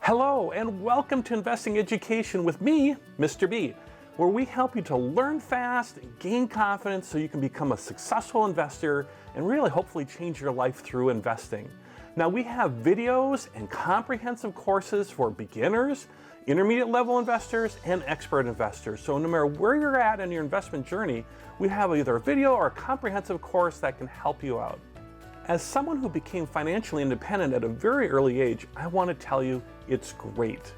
Hello and welcome to Investing Education with me, Mr. B, where we help you to learn fast, gain confidence so you can become a successful investor and really hopefully change your life through investing. Now we have videos and comprehensive courses for beginners, intermediate level investors, and expert investors. So no matter where you're at in your investment journey, we have either a video or a comprehensive course that can help you out. As someone who became financially independent at a very early age, I want to tell you it's great.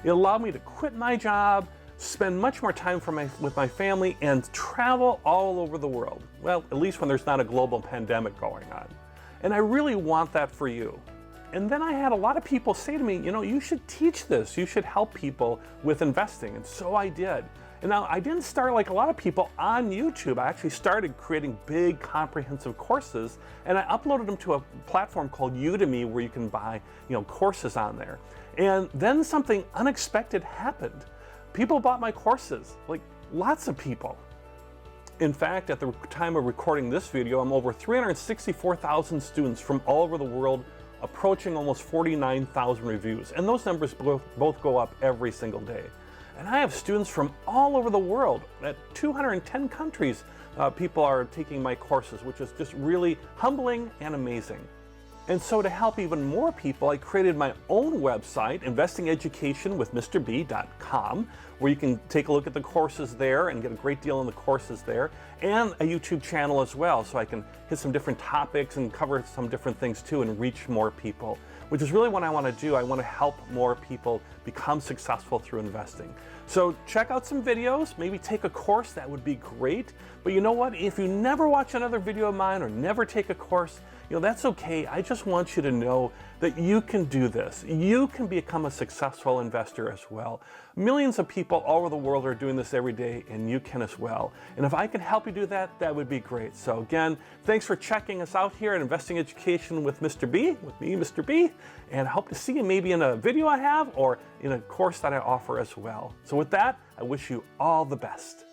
It allowed me to quit my job, spend much more time with my family, and travel all over the world. Well, at least when there's not a global pandemic going on. And I really want that for you. And then I had a lot of people say to me, you should teach this. You should help people with investing. And so I did. And now I didn't start like a lot of people on YouTube. I actually started creating big comprehensive courses, and I uploaded them to a platform called Udemy where you can buy, courses on there. And then something unexpected happened. People bought my courses, like lots of people. In fact, at the time of recording this video, I'm over 364,000 students from all over the world, approaching almost 49,000 reviews. And those numbers both go up every single day. And I have students from all over the world. At 210 countries, people are taking my courses, which is just really humbling and amazing. And so to help even more people, I created my own website, investingeducationwithmrb.com, where you can take a look at the courses there and get a great deal on the courses there, and a YouTube channel as well, so I can hit some different topics and cover some different things too and reach more people, which is really what I want to do. I want to help more people become successful through investing. So check out some videos, maybe take a course, that would be great. But you know what? If you never watch another video of mine or never take a course, that's okay. I just want you to know that you can do this. You can become a successful investor as well. Millions of people all over the world are doing this every day, and you can as well. And if I can help you do that, that would be great. So again, thanks for checking us out here at Investing Education with Mr. B, with me, Mr. B, and I hope to see you maybe in a video I have or in a course that I offer as well. So with that, I wish you all the best.